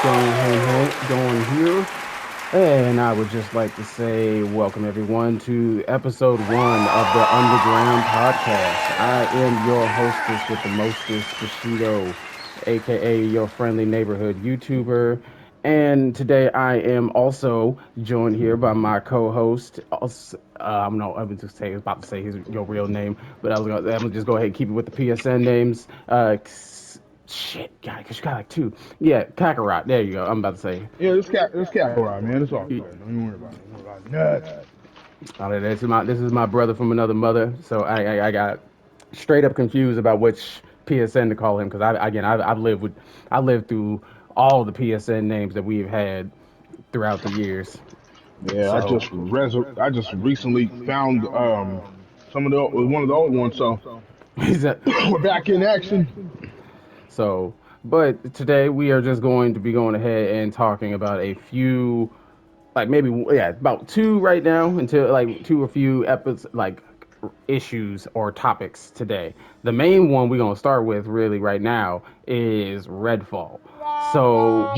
going here. And I would just like to say, welcome everyone to episode 1 of the Underground Podcast. I am your hostess with the mostest, Bushido, aka your friendly neighborhood YouTuber. And today I am also joined here by my co-host. I was just say about to say your real name, but I'm gonna just go ahead and keep it with the PSN names. Shit, God, because you got like two. Yeah, Kakarot. There you go. I'm about to say. Yeah, this cat all right, man. It's all good. Don't even worry about it. Don't worry about nuts. This is my brother from another mother. So I got straight up confused about which PSN to call him because I lived through all the PSN names that we've had throughout the years. Yeah, So I just recently found some of the one of the old ones, so he's a, we're back in action. so but today we are just going to be going ahead and talking about a few like maybe about two right now until like two or few episodes like issues or topics today. The main one we're gonna start with really right now is Redfall. So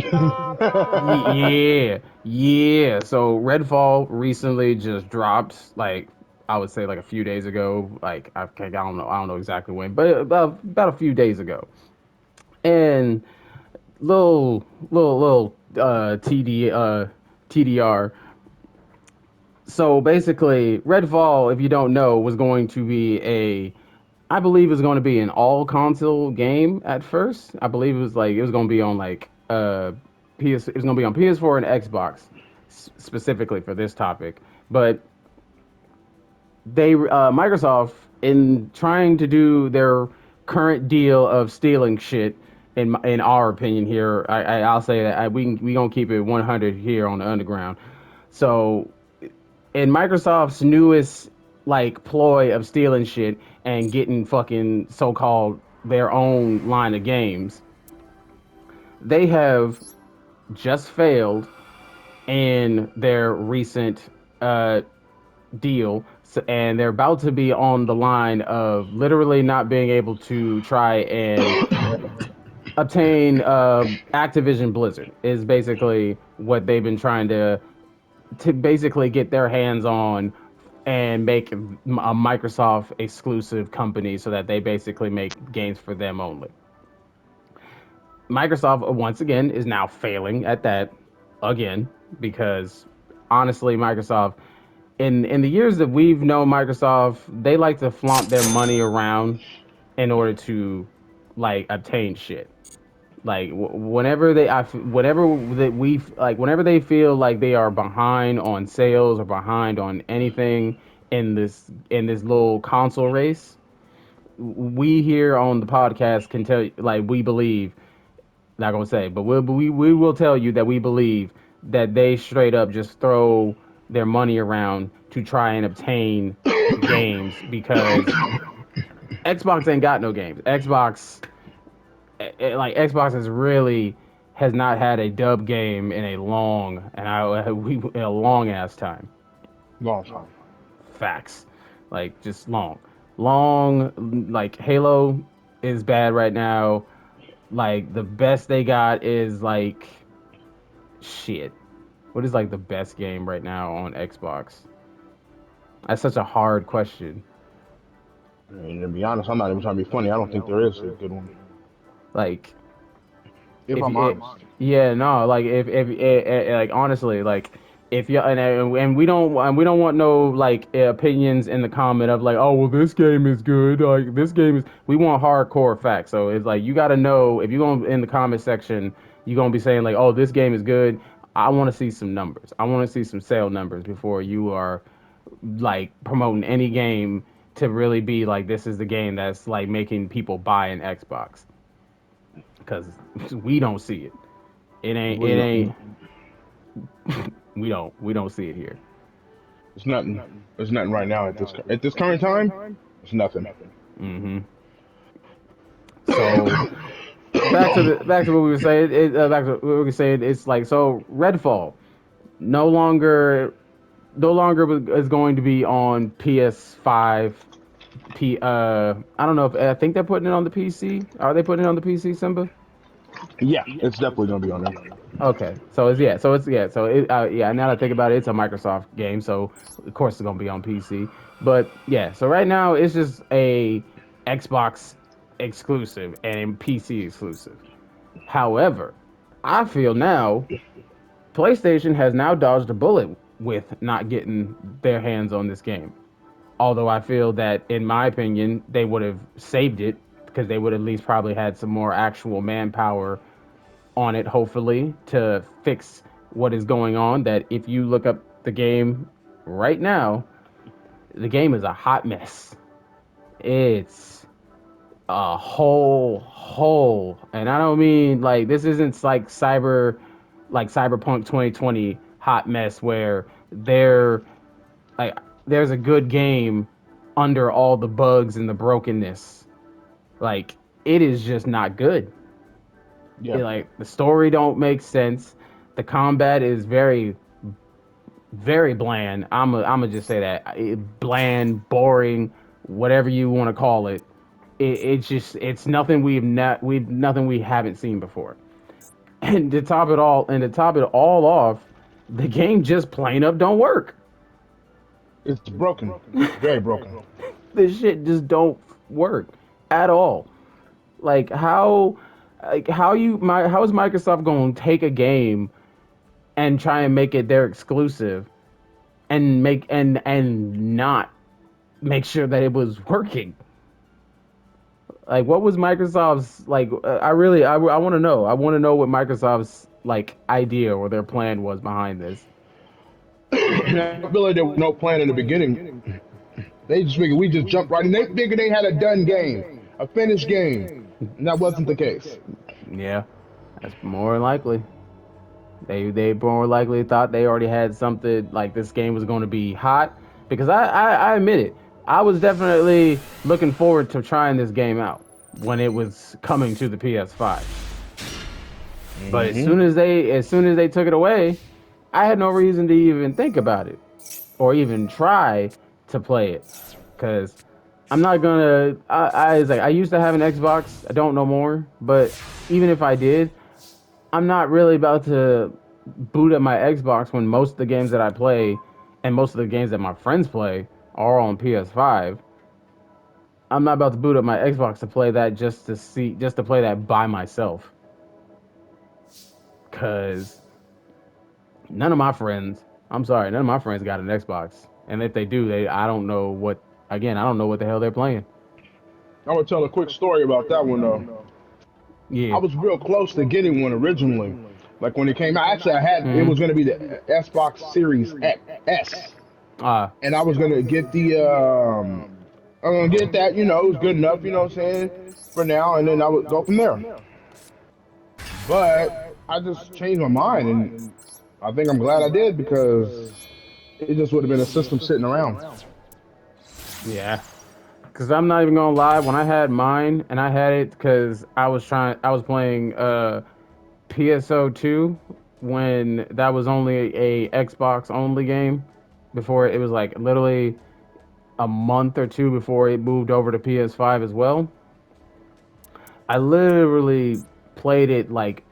yeah. So Redfall recently just dropped like I would say like a few days ago. Like I don't know exactly when, but about a few days ago. And TDR. So basically, Redfall, if you don't know, was going to be I believe it was going to be an all console game at first. I believe it was going to be on like it was going to be on PS4 and Xbox specifically for this topic. But Microsoft, in trying to do their current deal of stealing shit, in our opinion here, I'll say that we gonna keep it 100 here on the underground. So in Microsoft's newest like ploy of stealing shit and getting fucking so-called their own line of games, they have just failed in their recent deal, and they're about to be on the line of literally not being able to try and obtain Activision Blizzard is basically what they've been trying to basically get their hands on and make a Microsoft exclusive company so that they basically make games for them only. Microsoft once again is now failing at that again because honestly Microsoft in the years that we've known Microsoft, they like to flaunt their money around in order to like obtain shit. Like whenever they feel like they are behind on sales or behind on anything in this little console race, we here on the podcast can tell you like we believe, not gonna say, but we will tell you that we believe that they straight up just throw their money around to try and obtain games because Xbox ain't got no games. Xbox is really has not had a dub game in a long and I we in a long ass time. Long time. Facts, like just long. Like Halo is bad right now. Like the best they got is like shit. What is like the best game right now on Xbox? That's such a hard question. I mean, to be honest, I'm not even trying to be funny. I don't think there is a good one, Like if if I'm it, honest. yeah, no, like like honestly, like if you and we don't want no like opinions in the comment of like, oh well, this game is good, like this game is. We want hardcore facts. So it's like you got to know if you're going in the comment section, you're gonna be saying like, oh, this game is good. I want to see some numbers. I want to see some sale numbers before you are like promoting any game to really be like this is the game that's like making people buy an Xbox because we don't see it. It ain't. We It don't. ain't. We don't see it here. It's nothing. It's nothing right now at this current time. It's nothing. Hmm. So back to what we were saying. Back to what we were saying. It's like so. Redfall no longer is going to be on PS5. I don't know if I think they're putting it on the PC. Are they putting it on the PC, Simba? Yeah, it's definitely gonna be on there. Okay, so it's yeah, so it's yeah, so it yeah. Now that I think about it, it's a Microsoft game, so of course it's gonna be on PC. But yeah, so right now it's just a Xbox exclusive and PC exclusive. However, I feel now PlayStation has now dodged a bullet with not getting their hands on this game. Although I feel that, in my opinion, they would have saved it because they would at least probably had some more actual manpower on it, hopefully, to fix what is going on. That if you look up the game right now, the game is a hot mess. It's a whole hole. And I don't mean like this isn't like Cyberpunk 2020 hot mess where there like there's a good game under all the bugs and the brokenness. Like it is just not good. Yeah, Like the story don't make sense. The combat is very bland. I'm gonna just say that bland, boring, whatever you want to call it. It's just it's nothing we've nothing we haven't seen before. And to top it all off, the game just plain up don't work. it's broken, very broken. This shit just don't work at all. Like how is Microsoft going to take a game and try and make it their exclusive and not make sure that it was working? Like what was Microsoft's like I want to know. I want to know what Microsoft's like idea or their plan was behind this. I feel like there was no plan in the beginning. They just figured we just jumped right in. They figured they had a done game, a finished game, and that wasn't the case. Yeah, that's more likely. They more likely thought they already had something like this game was going to be hot because I admit it. I was definitely looking forward to trying this game out when it was coming to the PS5. But Hmm. as soon as they took it away, I had no reason to even think about it or even try to play it because I'm not gonna. I was like I used to have an Xbox. I don't no more. But even if I did, I'm not really about to boot up my Xbox when most of the games that I play and most of the games that my friends play are on PS5. I'm not about to boot up my Xbox to play that just to play that by myself. Cause none of my friends, I'm sorry, none of my friends got an Xbox, and if they do, they I don't know what. Again, I don't know what the hell they're playing. I'm gonna tell a quick story about that one though. I Yeah. was real close to getting one originally. Like when it came out, actually, I had it was Mm. going to be the Xbox Series S, Uh. and I was going to get I'm going to get that. You know, it was good enough. You know what I'm saying for now, and then I would go from there. But I just changed my mind, and I think I'm glad I did because it just would have been a system sitting around. Yeah. Cause I'm not even gonna lie, when I had mine and I had it because I was playing PSO2 when that was only a Xbox only game before it was like literally a month or two before it moved over to PS5 as well. I literally played it like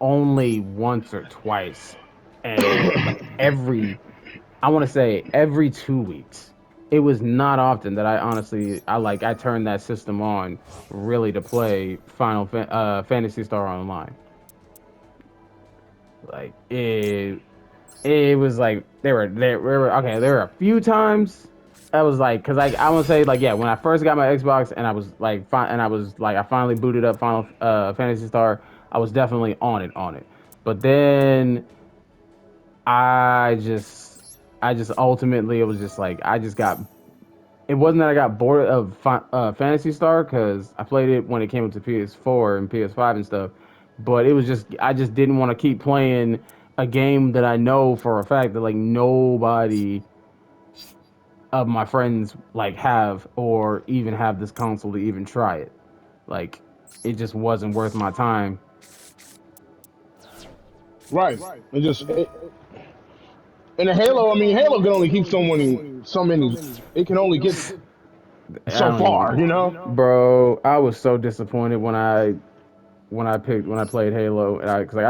only once or twice, and like I want to say every 2 weeks. It was not often that I turned that system on really to play Fantasy Star Online. Like it was like there were a few times I was like because I want to say like yeah when I first got my Xbox and I was like and I was like I finally booted up Final Fantasy Star. I was definitely on it, but then I just I just ultimately it was just like I just got it wasn't that I got bored of Fantasy Star because I played it when it came to PS4 and PS5 and stuff, but it was just I just didn't want to keep playing a game that I know for a fact that like nobody of my friends like have or even have this console to even try it. Like it just wasn't worth my time. Right. It just in a Halo. I mean, Halo can only keep someone so many. It can only get I so don't far. You know. even, bro. I was so disappointed when I when I played Halo, and I cause like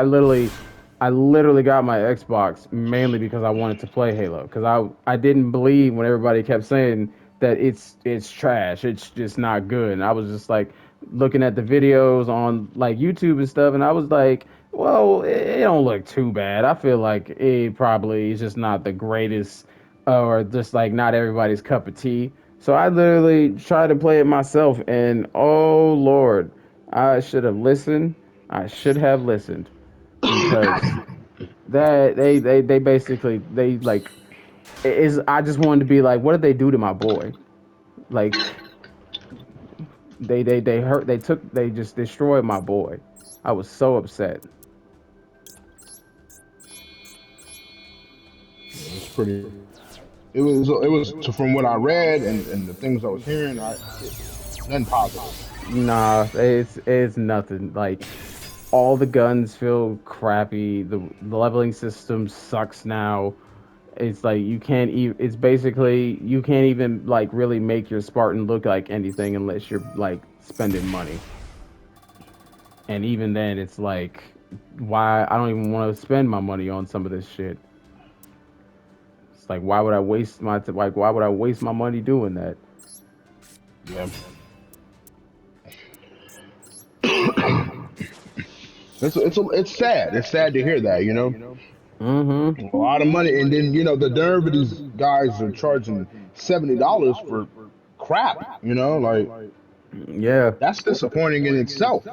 I literally got my Xbox mainly because I wanted to play Halo because I didn't believe when everybody kept saying that it's trash, it's just not good, and I was just like looking at the videos on like YouTube and stuff, and I was like, well, it don't look too bad. I feel like it probably is just not the greatest, or just like not everybody's cup of tea. So I literally tried to play it myself, and oh Lord, I should have listened. I should have listened because that they basically they like is I just wanted to be like, what did they do to my boy? Like they hurt they just destroyed my boy. I was so upset. It's pretty. From what I read and the things I was hearing. Nothing positive. Nah, it's nothing. Like all the guns feel crappy. The leveling system sucks now. It's like you can't even. It's basically you can't even like really make your Spartan look like anything unless you're like spending money. And even then, it's like why I don't even want to spend my money on some of this shit. It's like why would I waste like why would I waste my money doing that? Yeah, it's sad. It's sad to hear that. Mm-hmm. A lot of money, and then the nerve of these guys are charging $70 for crap. Like Yeah, that's disappointing in itself.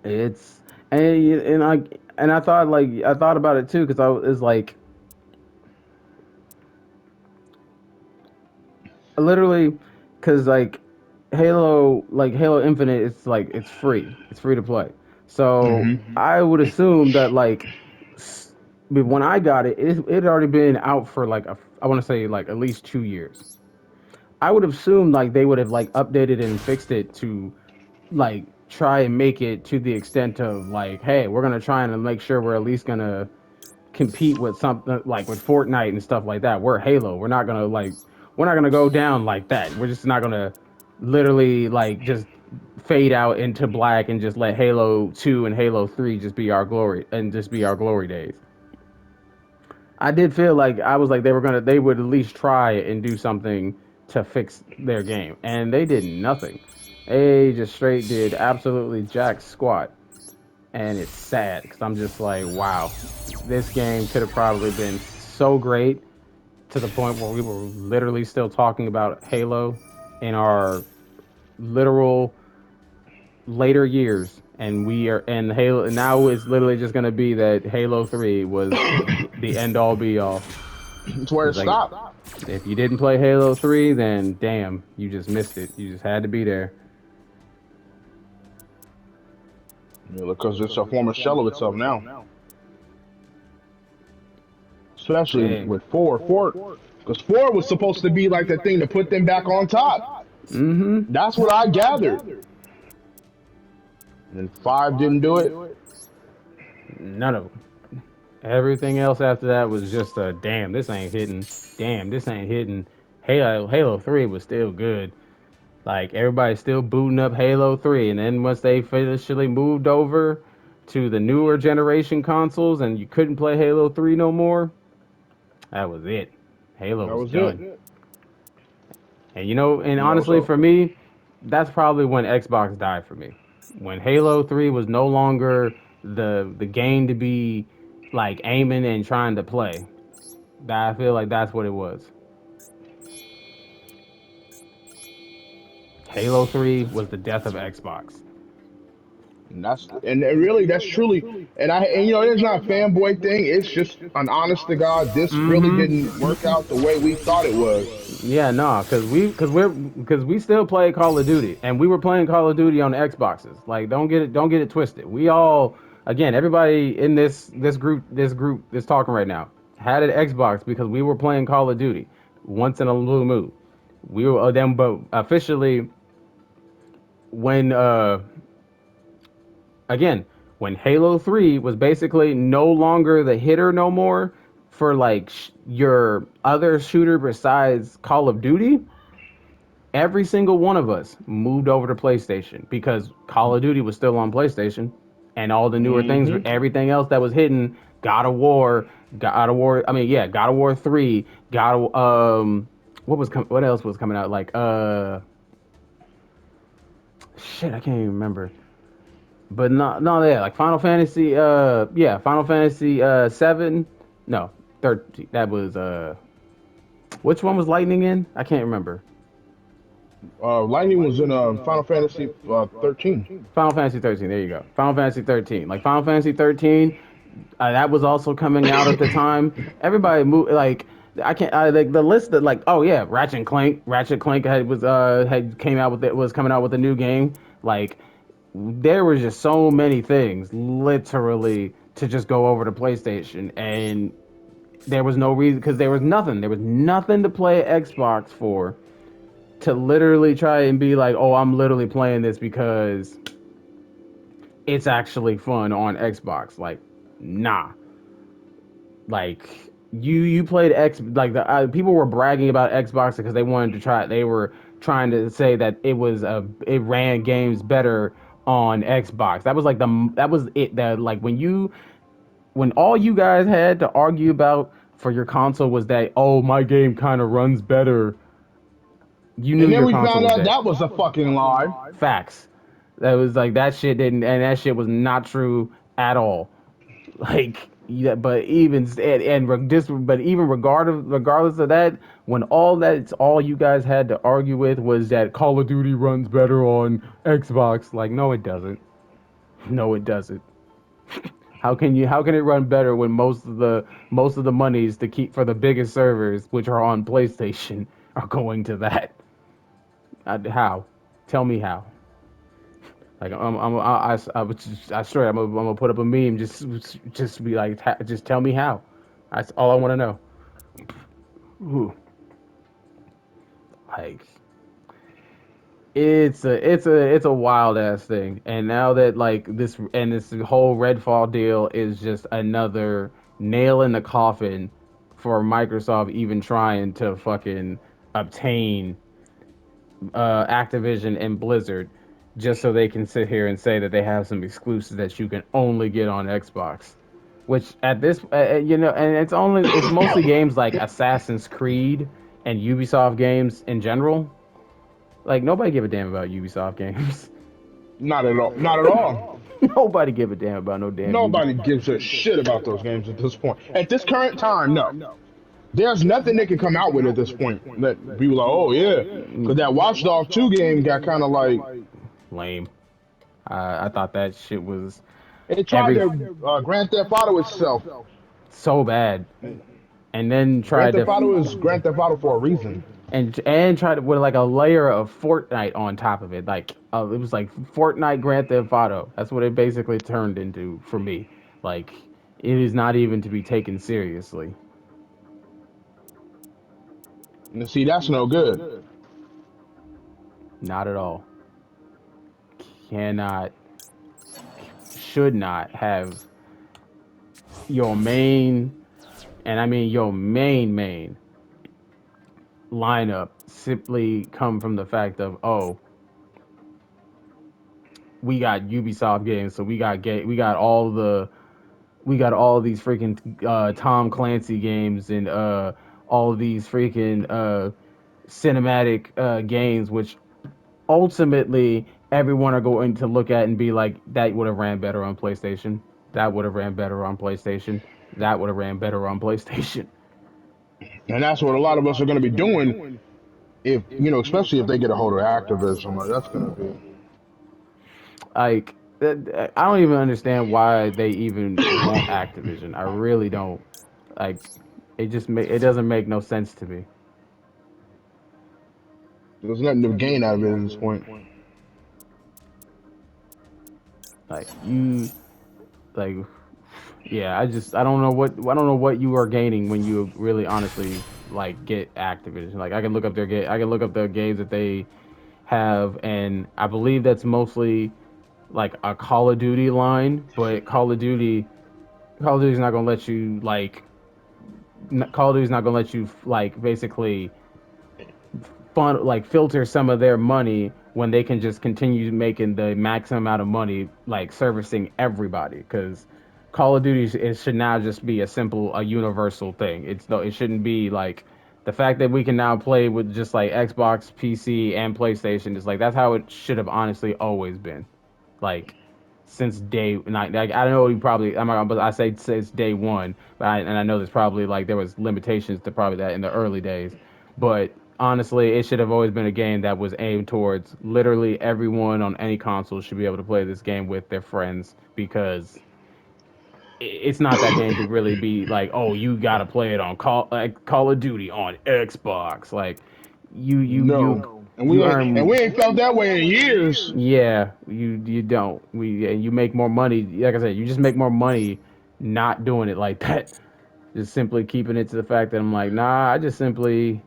it's and I thought about it too because I was like literally because like Halo Infinite, it's like it's free to play. So Hmm. I would assume that like but when I got it had already been out for like I want to say like at least 2 years. I would assume like they would have like updated and fixed it to like try and make it to the extent of like, hey, we're gonna try and make sure we're at least gonna compete with something like with Fortnite and stuff like that. We're Halo. We're not gonna go down like that. We're just not gonna literally like just fade out into black and just let Halo 2 and Halo 3 just be our glory and just be our glory days. I did feel like I was like they would at least try and do something to fix their game. And they did nothing. They just straight did absolutely jack squat. And it's sad because I'm just like, wow, this game could have probably been so great to the point where we were literally still talking about Halo in our literal later years, and we are and Halo now is literally just gonna be that Halo 3 was the end all be all. It's where it It's like stopped. if you didn't play Halo 3, then damn, you just missed it. You just had to be there. Because it's a former shell of itself now. Especially Dang. with because four was supposed to be like the thing to put them back on top. Mm-hmm. That's what I gathered. And five didn't do it. None of them. Everything else after that was just a damn. This ain't hitting. Damn, this ain't hitting. Halo 3 was still good. Like everybody's still booting up Halo 3, and then once they officially moved over to the newer generation consoles, and you couldn't play Halo 3 no more, that was it. Halo That was was it. done. And you know, and honestly, So for me, that's probably when Xbox died for me. When Halo 3 was no longer the game to be like aiming and trying to play. That I feel like that's what it was. Halo 3 was the death of Xbox. really that's truly and it's not a fanboy thing. It's just an honest to God. This really didn't Mm-hmm. work out the way we thought it was. Yeah, no, because we still play Call of Duty, and we were playing Call of Duty on Xboxes. Like, don't get it twisted. We all, again, everybody in this talking right now had an Xbox because we were playing Call of Duty once in a blue moon. We were then, but officially when again when Halo 3 was basically no longer the hitter no more for like your other shooter besides Call of Duty. every single one of us moved over to PlayStation because Call of Duty was still on PlayStation, and all the newer things, Hmm. everything else that was hidden, God of War, God of War. I mean, yeah, God of War 3, God of what else was coming out? Like shit, I can't even remember. But yeah, like Final Fantasy, yeah, Final Fantasy 7, no, 13. That was which one was Lightning in? I can't remember. Lightning was in Final Fantasy 13. Final Fantasy 13. There you go. Final Fantasy 13. Like Final Fantasy 13, that was also coming out at the time. Everybody moved like I can't like the list that like oh yeah, Ratchet Clank had came out with it was coming out with a new game. Like there was just so many things literally to just go over to PlayStation, and there was no reason because there was nothing to play Xbox for to literally try and be like, oh, I'm literally playing this because it's actually fun on Xbox. Like, nah. Like you played X like the people were bragging about Xbox because they wanted to try. They were trying to say that it ran games better on Xbox. That was like that was it. That like when all you guys had to argue about for your console was that oh my game kind of runs better. You knew And then your we console found was out dead. that was a fucking lie. Facts. That was like that shit didn't, and that shit was not true at all. Like, yeah, but even just, but even regardless of that, when all you guys had to argue with was that Call of Duty runs better on Xbox. Like, no, it doesn't. No, it doesn't. How can it run better when most of the monies to keep for the biggest servers, which are on PlayStation, are going to that? How? Tell me how. Like I swear I'm gonna put up a meme just be like just tell me how. That's all I want to know. Ooh, like it's a wild ass thing, and now that like this whole Redfall deal is just another nail in the coffin for Microsoft even trying to fucking obtain Activision and Blizzard just so they can sit here and say that they have some exclusives that you can only get on Xbox. Which at this, and it's mostly games like Assassin's Creed and Ubisoft games in general. Like nobody give a damn about Ubisoft games. Not at all. Not at all. Nobody give a damn about no damn Nobody Ubisoft. gives a shit about those games at this point. At this current time, no. There's nothing they can come out with at this point that people are like, oh yeah, because that Watch Dogs 2 game got kind of like Lame. I thought that shit was it tried every to Grand Theft Auto itself. so bad, and then Grand tried to Theft Auto is Grand Theft Auto for a reason. and tried to with like a layer of Fortnite on top of it. Like it was like Fortnite Grand Theft Auto. That's what it basically turned into for me. Like it is not even to be taken seriously. And see, that's no good. Not at all. Cannot, should not have your main, and I mean your main lineup simply come from the fact of oh we got Ubisoft games, so we got all these freaking Tom Clancy games and all of these freaking cinematic games, which ultimately everyone are going to look at and be like, that would have ran better on PlayStation. That would have ran better on PlayStation. That would have ran better on PlayStation. And that's what a lot of us are going to be doing if, especially if they get a hold of Activision. Like, that's going to be. Like, I don't even understand why they even want Activision. I really don't. Like, it doesn't make no sense to me. There's nothing to gain out of it at this point. Like like yeah, I don't know what you are gaining when you really honestly like get Activision. Like I can look up the games that they have, and I believe that's mostly like a Call of Duty line, but Call of Duty's not gonna let you like Call of Duty's not gonna let you like basically filter some of their money when they can just continue making the maximum amount of money, like servicing everybody. Because Call of Duty it should now just be a universal thing. It shouldn't be like the fact that we can now play with just like Xbox, PC, and PlayStation is like that's how it should have honestly always been. Like since day like I know you probably I'm not, but I say since day one, and I know there's probably like there was limitations to probably that in the early days, but honestly, it should have always been a game that was aimed towards literally everyone on any console should be able to play this game with their friends because it's not that game to really be like, oh, you gotta play it on Call of Duty on Xbox. Like you you you No, and you we earn ain't felt that way in years. yeah, you don't. You make more money. Like I said, you just make more money not doing it like that. Just simply keeping it to the fact that I'm like, nah, I just simply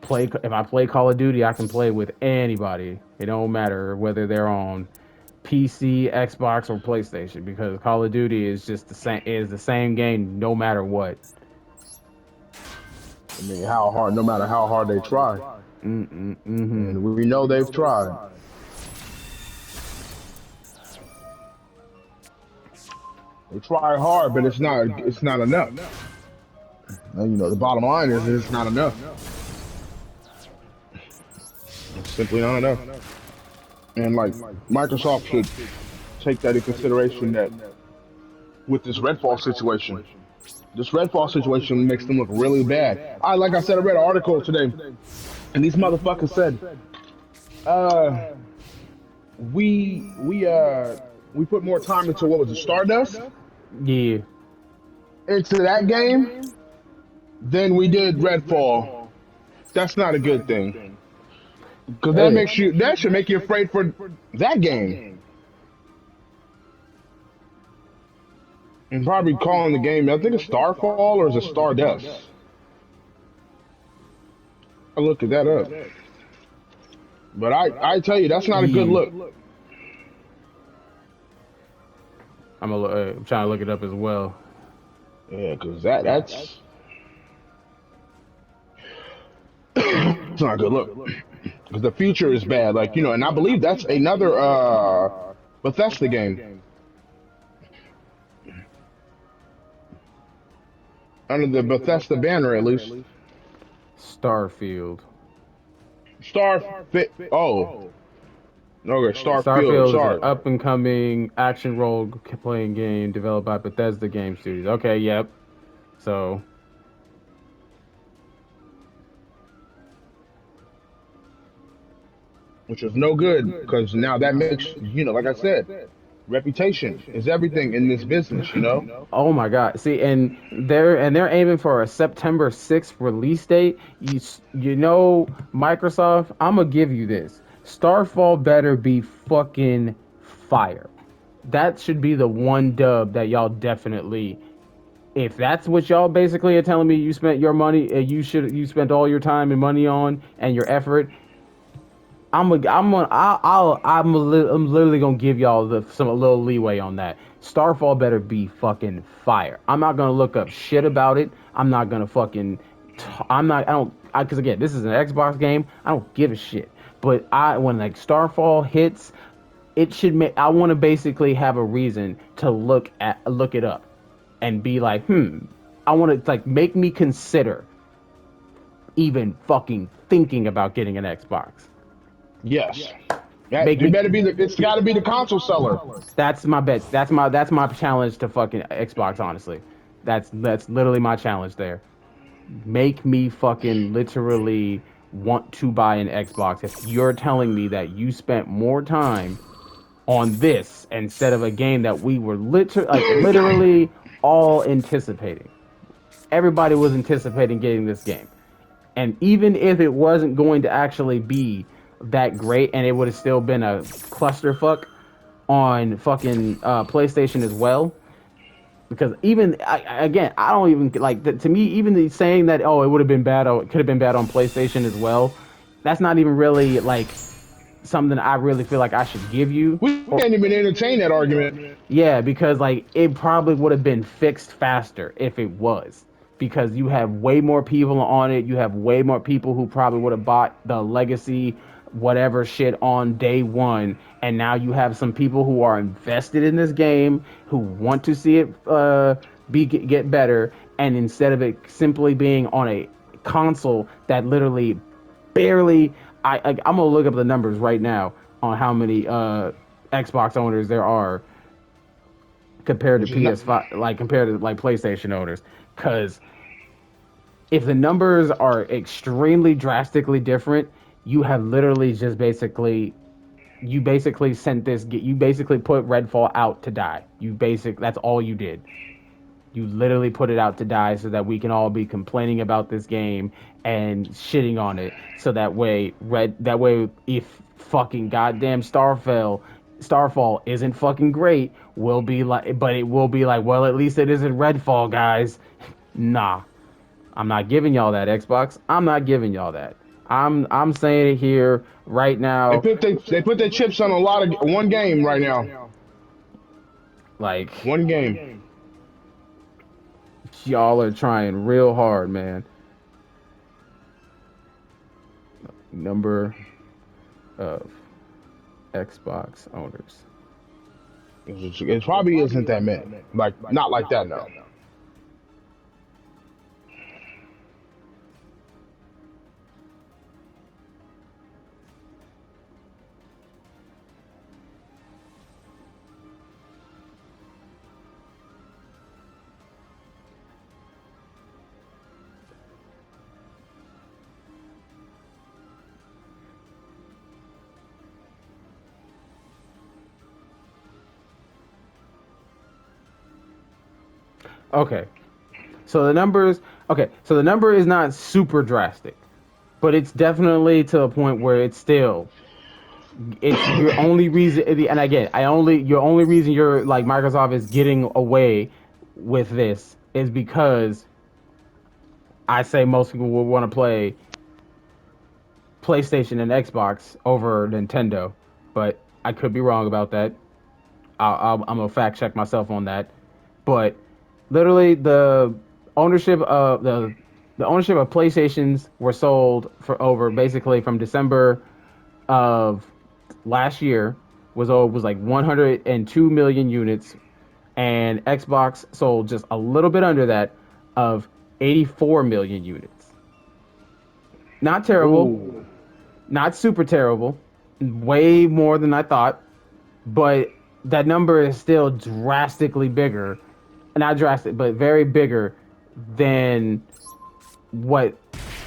play. If I play Call of Duty, I can play with anybody. It don't matter whether they're on PC, Xbox, or PlayStation because Call of Duty is just the same game no matter what. I mean, how hard? No matter how hard they try, Mm-hmm. and we know they've tried. They try hard, but it's not enough. And, the bottom line is it's not enough. It's simply not enough. And like Microsoft should take that in consideration that with this Redfall situation makes them look really bad. Like I said, I read an article today, and these motherfuckers said, uh, we put more time into what was it, Stardust, Yeah. into that game than we did Redfall. That's not a good thing because Hey. that should make you afraid for that game. And probably calling the game, I think it's Starfall or is it Stardust? I look at that up. But I tell you, that's not a good Yeah. look. I'm trying to look it up as well. Yeah, because that's not a good look. Because the future is bad. Like, and I believe that's another Bethesda game. Under the Bethesda banner at least. Starfield. Oh. Okay, Starfield, Starfield is an sorry. up and coming action role playing game developed by Bethesda Game Studios. Okay, yep. So, Which is no good because now that makes, like I said, reputation is everything in this business. oh my God. See, and they're aiming for a September 6th release date. You know, Microsoft, I'm gonna give you this. Starfall better be fucking fire. That should be the one dub that y'all definitely if that's what y'all basically are telling me you spent your money you spent all your time and money on and your effort I'm literally gonna give y'all a little leeway on that. Starfall better be fucking fire. I'm not gonna look up shit about it. I'm not gonna fucking I'm not I don't because again this is an Xbox game. I don't give a shit. But I when like Starfall hits, it should make I want to basically have a reason to look it up and be like, I want to like make me consider even fucking thinking about getting an Xbox. Yes. Make You me better be it's got to be the console seller. That's my bet. That's my challenge to fucking Xbox. Honestly, that's literally my challenge there. Make me fucking literally want to buy an Xbox if you're telling me that you spent more time on this instead of a game that we were literally all anticipating. Everybody was anticipating getting this game. And even if it wasn't going to actually be that great and it would have still been a clusterfuck on fucking PlayStation as well, because again, I don't even like to me even the saying that oh it would have been bad or it could have been bad on PlayStation as well. That's not even really like something I really feel like I should give you. We Or can't even entertain that argument. yeah, because like it probably would have been fixed faster if it was. because you have way more people on it. You have way more people who probably would have bought the legacy whatever shit on day one, and now you have some people who are invested in this game who want to see it get better, and instead of it simply being on a console that literally barely I'm gonna look up the numbers right now on how many Xbox owners there are compared to Which is not. PS5, like compared to like PlayStation owners. Because if the numbers are extremely drastically different, you have literally just basically sent this. You basically put Redfall out to die. That's all you did. You literally put it out to die so that we can all be complaining about this game and shitting on it. So that way if fucking goddamn Starfall isn't fucking great, we'll be like but it will be like, well, at least it isn't Redfall, guys. Nah. I'm not giving y'all that, Xbox. I'm not giving y'all that. I'm saying it here right now. They put their chips on a lot of one game right now. Like, One game. y'all are trying real hard, man. Number of Xbox owners. It probably isn't that many. Like not like that no. Okay. So the numbers, okay, so the number is not super drastic, but it's definitely to a point where it's your only reason. And again, your only reason you're like Microsoft is getting away with this is because I say most people will want to play PlayStation and Xbox over Nintendo, but I could be wrong about that. I'm gonna fact check myself on that. But literally, the ownership of PlayStations were sold for over basically from December of last year was like 102 million units, and Xbox sold just a little bit under that of 84 million units. Not terrible, Ooh. not super terrible, way more than I thought, but that number is still drastically bigger, not drastic, but very bigger than what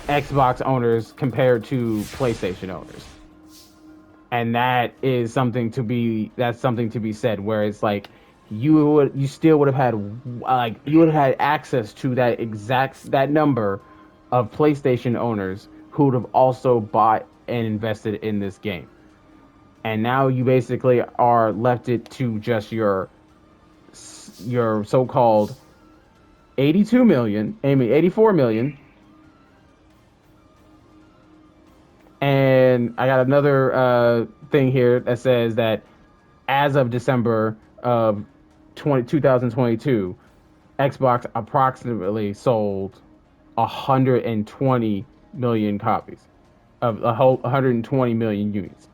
Xbox owners compared to PlayStation owners. And that's something to be said where it's like you still would have had like you would have had access to that number of PlayStation owners who would have also bought and invested in this game. And now you basically are left it to just your so-called 82 million, I mean 84 million. And I got another thing here that says that as of December of 2022, Xbox approximately sold 120 million copies of a whole 120 million units.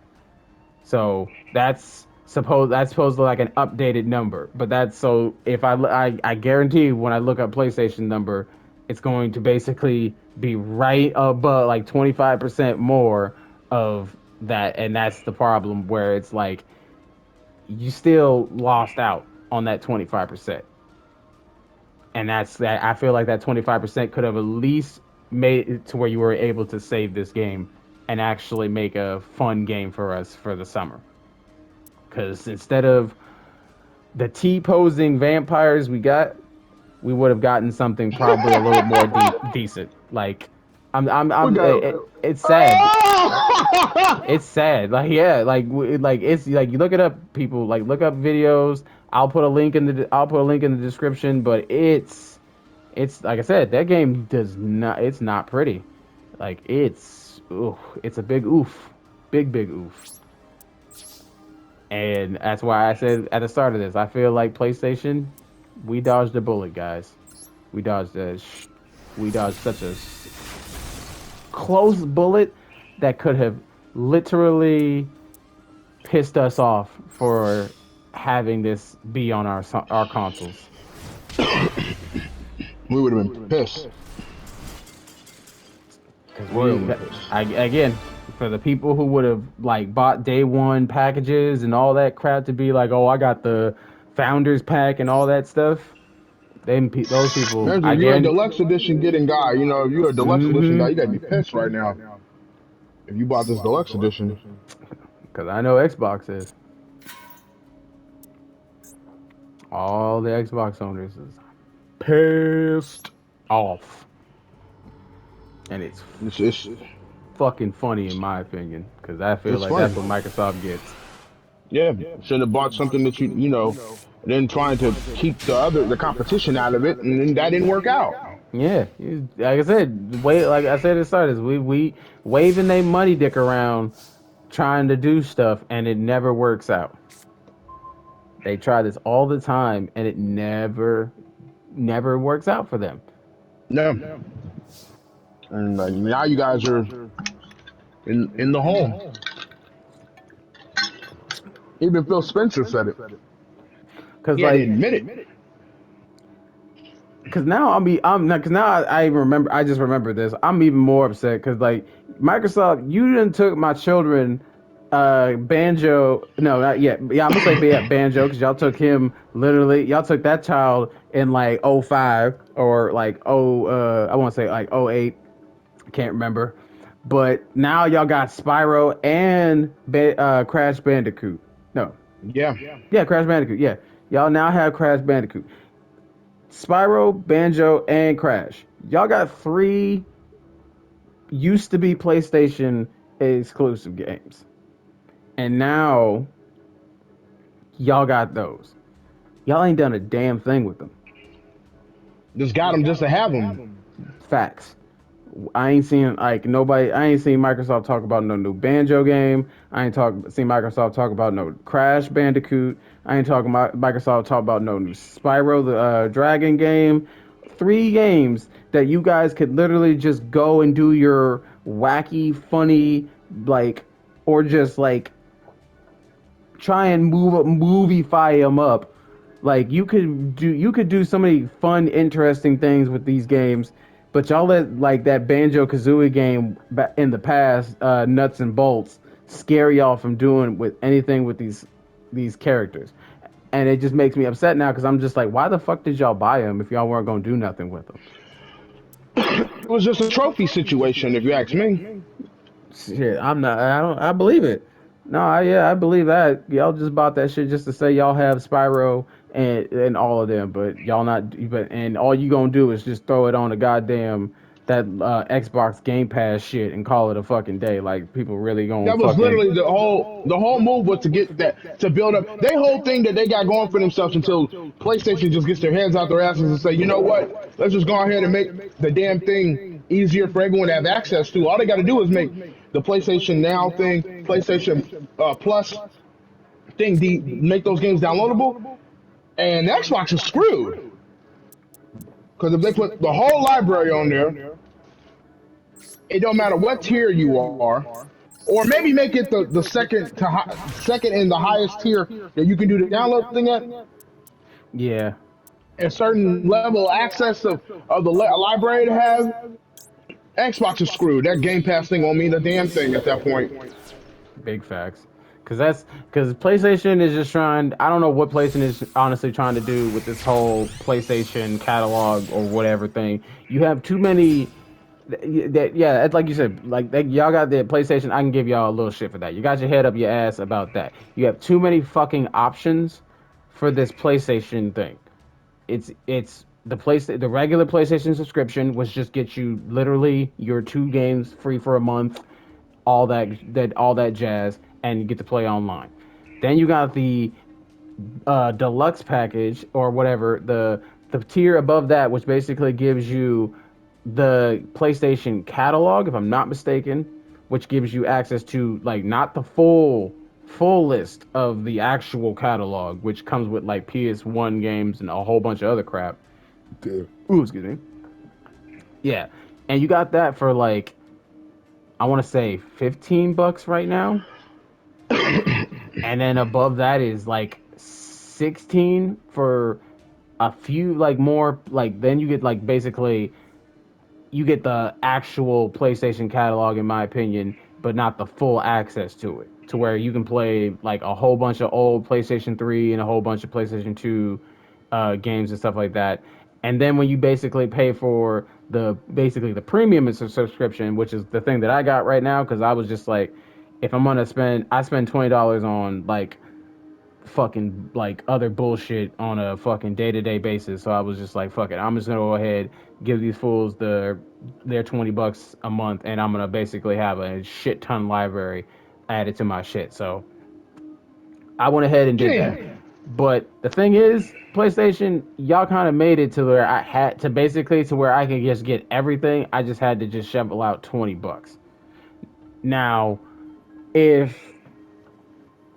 So that's supposed to like an updated number, but that's so if I guarantee when I look up PlayStation number, it's going to basically be right above like 25% more of that, and that's the problem where it's like you still lost out on that 25%, and that's that. I feel like that 25% could have at least made it to where you were able to save this game and actually make a fun game for us for the summer. Because instead of the T posing vampires we would have gotten something probably a little bit more decent. Like, We got. it's sad. Ah! It's sad. Like, yeah, like it's like you look it up, people. Like, look up videos. I'll put a link in the description. But it's like I said, that game does not. It's not pretty. Like, it's a big oof, big oof. And that's why I said at the start of this, I feel like PlayStation, we dodged a bullet, guys. We dodged a. We dodged such a close bullet that could have literally pissed us off for having this be on our consoles. We would have been pissed, Because royally pissed. again, for the people who would have like bought day one packages and all that crap to be like, oh, I got the founders pack and all that stuff. Those people Imagine if you're a again. deluxe edition getting guy. You know, if you're a deluxe edition Mm-hmm. guy, you gotta be pissed right now. If you bought this deluxe edition, Because I know Xbox is. All the Xbox owners is pissed off, and it's it's fucking funny in my opinion. Because I feel it's like funny. that's what Microsoft gets. Yeah, should have bought something that you know, and then trying to keep the competition out of it, and then that didn't work out. Yeah, like I said, like I said, it started. We waving their money dick around, trying to do stuff, and it never works out. They try this all the time, and it never works out for them. No, and now you guys are in the home. Even Phil Spencer said it. Cause He had to like, admit it. cause now I'm not. Cause now I remember. I just remember this. I'm even more upset. Cause like Microsoft, you didn't took my children. Banjo. No, not yet. Yeah, I'm gonna say yeah, Banjo. Cause y'all took him literally. Y'all took that child in like '05 or like I want to say like '08. I can't remember. But now y'all got Spyro and Crash Bandicoot. No, Yeah, yeah, Crash Bandicoot. Yeah, y'all now have Crash Bandicoot, Spyro, Banjo, and Crash. Y'all got three used to be PlayStation exclusive games, and now y'all got those. Y'all ain't done a damn thing with them. just got him just to have him. Facts. I ain't seen like nobody. I ain't seen Microsoft talk about no new Banjo game. I ain't seen Microsoft talk about no Crash Bandicoot. I ain't talking about Microsoft talk about no new Spyro the Dragon game. Three games that you guys could literally just go and do your wacky, funny, like, or just like try and movify them up. Like you could do so many fun, interesting things with these games, but y'all let like that Banjo Kazooie game in the past, nuts and bolts, scare y'all from doing with anything with these characters, and it just makes me upset now because I'm just like, why the fuck did y'all buy them if y'all weren't gonna do nothing with them? It was just a trophy situation, if you ask me. Shit, I'm not. I don't. I believe it. No, yeah, I believe that. Y'all just bought that shit just to say y'all have Spyro and all of them, but y'all not. But and all you gonna do is just throw it on a goddamn that Xbox Game Pass shit and call it a fucking day. Like people really gonna That was fucking. literally the whole move was to get that to build up their whole thing that they got going for themselves until PlayStation just gets their hands out their asses and say, you know what? Let's just go ahead and make the damn thing easier for everyone to have access to. All they got to do is make the PlayStation Now thing, PlayStation Plus thing, make those games downloadable, and Xbox is screwed because if they put the whole library on there, it don't matter what tier you are, or maybe make it the second and the highest tier that you can do the download thing at, Yeah, a certain level of access of the library to have. Xbox is screwed. That Game Pass thing won't mean a damn thing at that point. big facts. Because PlayStation is just trying. I don't know what PlayStation is honestly trying to do with this whole PlayStation catalog or whatever thing. You have too many. That yeah, it's like you said, like y'all got the PlayStation. I can give y'all a little shit for that. You got your head up your ass about that. You have too many fucking options for this PlayStation thing. It's the regular PlayStation subscription, which just gets you literally your two games free for a month, all that jazz, and you get to play online. Then you got the deluxe package or whatever, the tier above that, which basically gives you the PlayStation catalog, if I'm not mistaken, which gives you access to like not the full list of the actual catalog, which comes with like PS1 games and a whole bunch of other crap. Ooh, excuse me. Yeah, and you got that for like I want to say $15 right now, and then above that is like 16 for a few like more like then you get like basically you get the actual PlayStation catalog, in my opinion, but not the full access to it. To where you can play like a whole bunch of old PlayStation 3 and a whole bunch of PlayStation 2 games and stuff like that. And then when you basically pay for the basically the premium subscription, which is the thing that I got right now, because I was just like, if I'm gonna spend, I spend $20 on like fucking like other bullshit on a fucking day to day basis. So I was just like, fuck it. I'm just gonna go ahead, give these fools their $20 a month, and I'm gonna basically have a shit ton library added to my shit. So I went ahead and did that. Damn. But the thing is, PlayStation, y'all kind of made it to where I had to basically to where I could just get everything. I just had to just shovel out $20. Now, if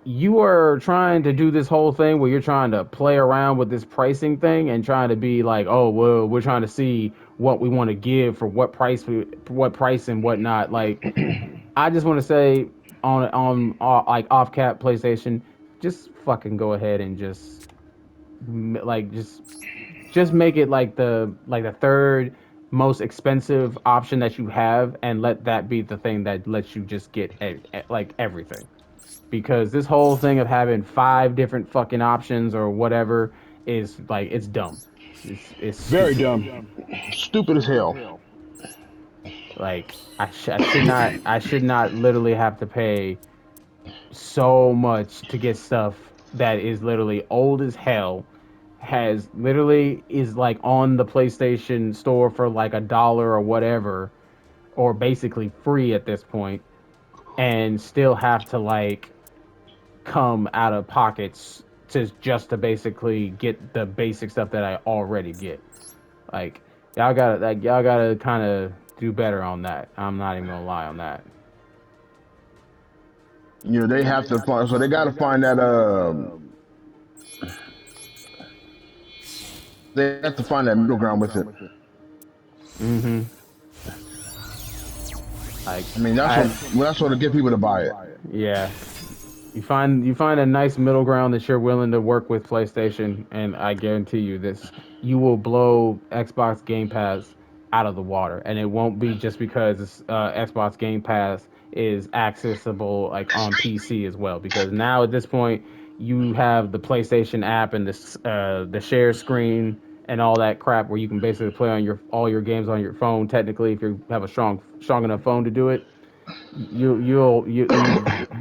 you are trying to do this whole thing where you're trying to play around with this pricing thing and trying to be like, oh well, we're trying to see what we want to give for what price and whatnot. Like, I just want to say like off cap PlayStation, just fucking go ahead and like just make it like the third most expensive option that you have, and let that be the thing that lets you just get like everything, because this whole thing of having five different fucking options or whatever is like it's dumb. It's Very stupid. dumb. Stupid as hell. Like I should not literally have to pay so much to get stuff that is literally old as hell, has literally is like on the PlayStation store for like $1 or whatever, or basically free at this point, and still have to like come out of pockets to just to basically get the basic stuff that I already get. Like y'all gotta kind of do better on that. I'm not even gonna lie on that. You know, they have to find, so they got to find that, they have to find that middle ground with it. Mm-hmm. Like I mean, I that's what to get people to buy it. yeah, you find a nice middle ground that you're willing to work with PlayStation, and I guarantee you this, you will blow Xbox Game Pass out of the water, and it won't be just because Xbox Game Pass is accessible like on PC as well. Because now at this point, you have the PlayStation app and the share screen and all that crap, where you can basically play on your all your games on your phone. Technically, if you have a strong enough phone to do it, you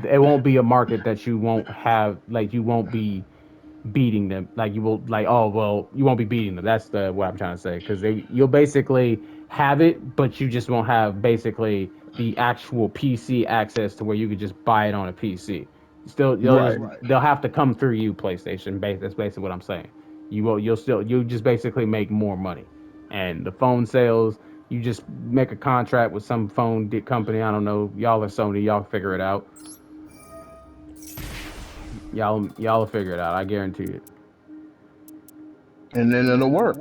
it won't be a market that you won't have, like you won't be beating them, like you will like, oh well, you won't be beating them, that's the what I'm trying to say, because you'll basically have it, but you just won't have basically the actual PC access to where you could just buy it on a PC. Still Right. they'll have to come through you, PlayStation base. That's basically what I'm saying. You'll just basically make more money. And the phone sales, you just make a contract with some company, I don't know, y'all are Sony, y'all figure it out. Y'all will figure it out, I guarantee it. And then it'll work.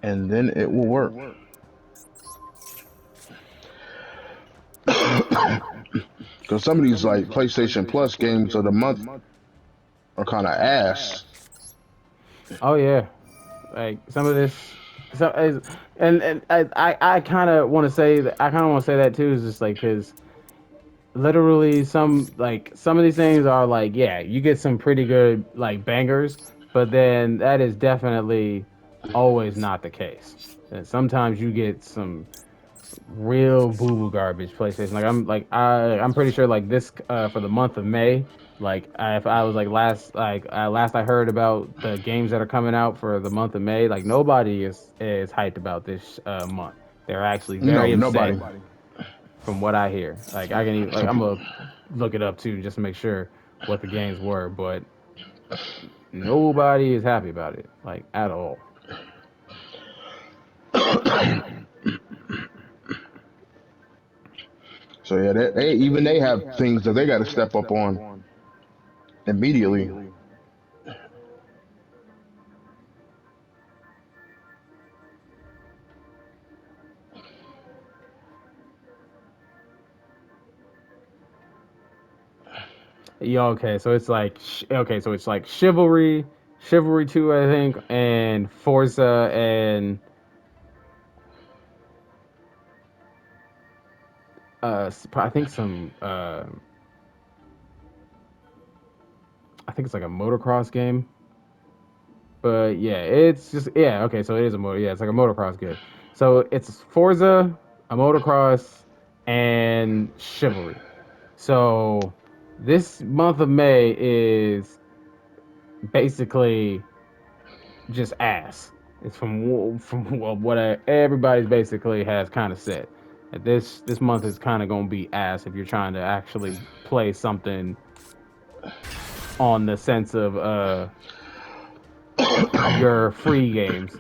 And then it will work. Because some of these like PlayStation Plus games of the month are kind of ass. Oh yeah, like some of this, so and I kind of want to say that, I kind of want to say that too, is just like because literally some of these things are like, yeah, you get some pretty good like bangers, but then that is definitely always not the case. And sometimes you get some real boo boo garbage PlayStation. I'm pretty sure like this for the month of May. Like if I was like last I heard about the games that are coming out for the month of May, like nobody is hyped about this month. They're actually No, very upset nobody. from what I hear. Like I can even, like I'm gonna look it up too just to make sure what the games were, but nobody is happy about it like at all. So yeah, they even they have things that they got to step up on immediately. Yeah, okay, so it's like okay, so it's like Chivalry, Chivalry 2, I think, and Forza, and I think I think it's like a motocross game. But yeah, it's just yeah, okay, so it is a motor. Yeah, it's like a motocross game. So it's Forza, a motocross, and Chivalry. So this month of May is basically just ass. It's from what everybody's basically has kind of said. That this month is kind of gonna be ass if you're trying to actually play something on the sense of your free games.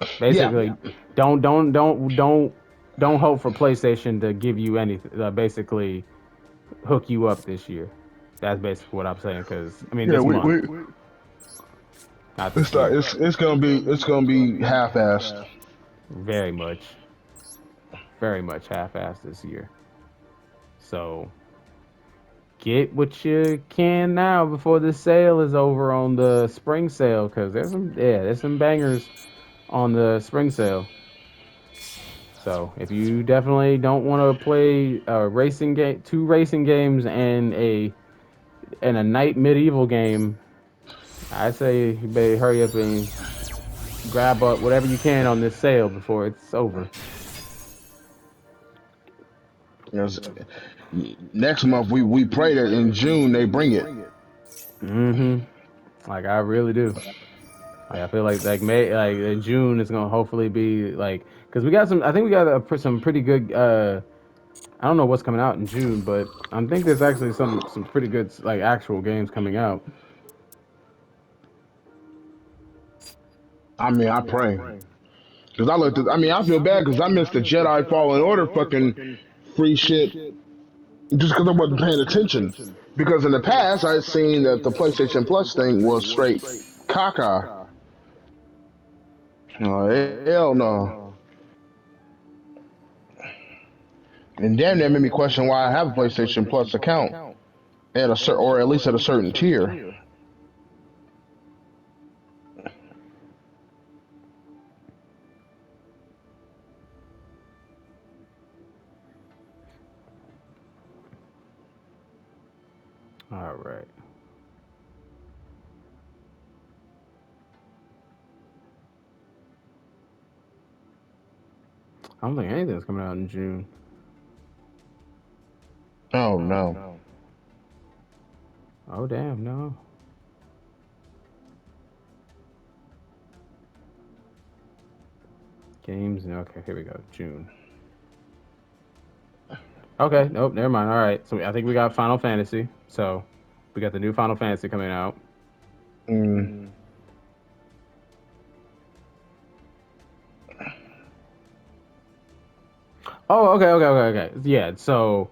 Yeah. Basically, don't hope for PlayStation to give you anything. Basically, hook you up this year. That's basically what I'm saying. Because I mean, Yeah, this we, month, we not it's this not, year. it's gonna be half-assed. Very much, very much half-assed this year. So get what you can now before the sale is over on the spring sale. Because there's some bangers on the spring sale. So if you definitely don't want to play a racing game, two racing games and a night medieval game, I say you better hurry up and grab up whatever you can on this sale before it's over. You know, next month we pray that in June they bring it. Mm-hmm. Like I really do. Like I feel like May like in June it's gonna hopefully be like because we got some. I think we got some pretty good. I don't know what's coming out in June, but I think there's actually some pretty good like actual games coming out. I mean, I pray because I looked at. I mean, I feel bad because I missed the Jedi Fallen Order fucking free shit just because I wasn't paying attention. Because in the past, I had seen that the PlayStation Plus thing was straight caca. Oh, hell no. And damn, that made me question why I have a PlayStation Plus account at a certain, or at least at a certain tier. All right. I don't think anything's coming out in June. Oh no. Oh damn, no. Games. Okay, here we go. June. Okay, nope, never mind. All right, so I think we got Final Fantasy. So we got the new Final Fantasy coming out. Mm. Oh, okay. Yeah. So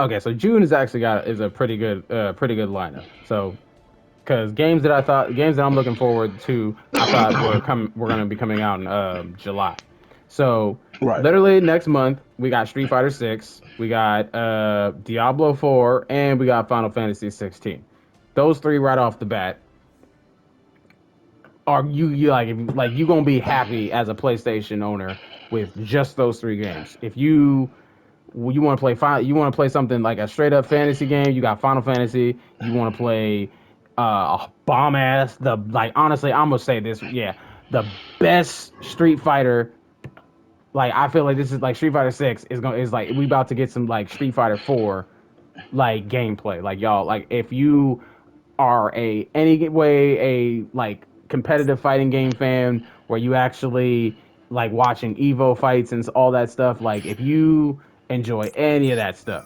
okay, so June is actually got is a pretty good lineup. So because games that I'm looking forward to, I thought were gonna be coming out in July. So Right. literally next month we got Street Fighter 6, we got Diablo 4, and we got Final Fantasy 16. Those three right off the bat are you like you gonna be happy as a PlayStation owner with just those three games. If you want to you want to play something like a straight up fantasy game, you got Final Fantasy. You want to play a bomb ass the like honestly, I'm gonna say this, yeah, the best Street Fighter. Like I feel like this is like Street Fighter 6 is like we about to get some like Street Fighter 4 like gameplay. Like y'all, like if you are a any way a like competitive fighting game fan where you actually like watching Evo fights and all that stuff, like if you enjoy any of that stuff,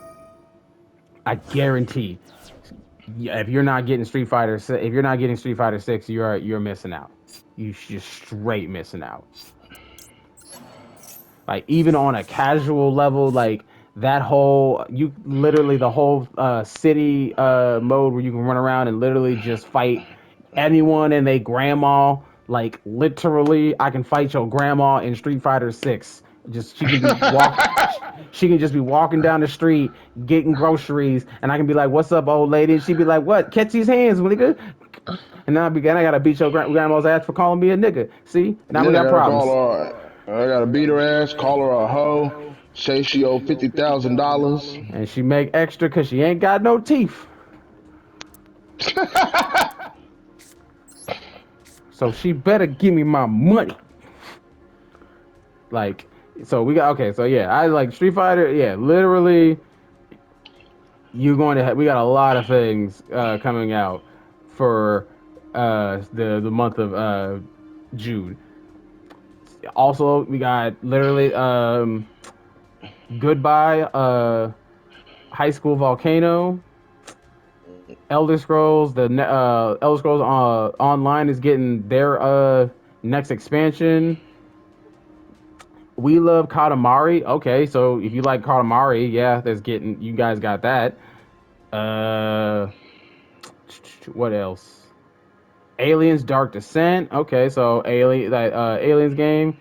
I guarantee if you're not getting if you're not getting Street Fighter 6, you're missing out. You just straight missing out. Like even on a casual level, like that whole you literally the whole city mode where you can run around and literally just fight anyone and they grandma. Like literally, I can fight your grandma in Street Fighter 6 Just she can be walk. She can just be walking down the street getting groceries, and I can be like, "What's up, old lady?" And she'd be like, "What? Catch these hands, nigga." And then I gotta beat your grandma's ass for calling me a nigga. See, now we Then I got gotta call problems. her. I gotta beat her ass, call her a hoe, say she owe $50,000. And she make extra because she ain't got no teeth. So she better give me my money. Like, so we got okay. So yeah, I like Street Fighter. Yeah, literally, you're going to have, we got a lot of things coming out for the month of June. Also, we got literally Goodbye High School Volcano, Elder Scrolls. The Elder Scrolls Online is getting their next expansion. We love Katamari. Okay, so if you like Katamari, yeah, that's getting you guys got that. Uh, what else? Aliens Dark Descent. Okay, so Aliens game.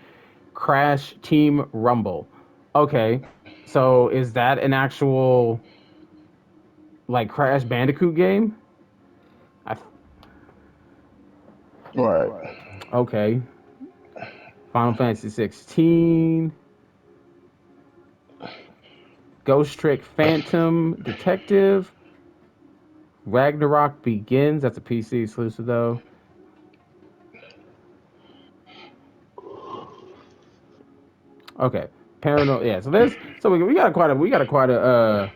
Crash Team Rumble. Okay, so is that an actual like Crash Bandicoot game? I, Right. okay. Final Fantasy 16. Ghost Trick Phantom Detective. Ragnarok Begins. That's a PC exclusive though. Okay. Parano. Yeah. So there's so we got quite a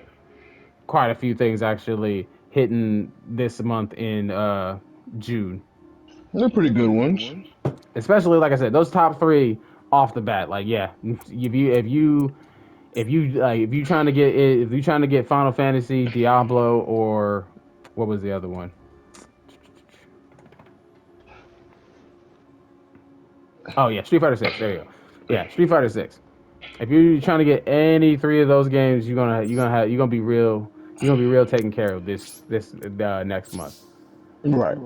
quite a few things actually hitting this month in June. They're pretty good ones. Especially like I said, those top three off the bat. Like yeah, if you trying to get if you trying to get Final Fantasy, Diablo, or what was the other one? Oh yeah, Street Fighter Six. There you go. Yeah, Street Fighter Six. If you're trying to get any three of those games, you're gonna be real. You're gonna be real taken care of this next month. Right.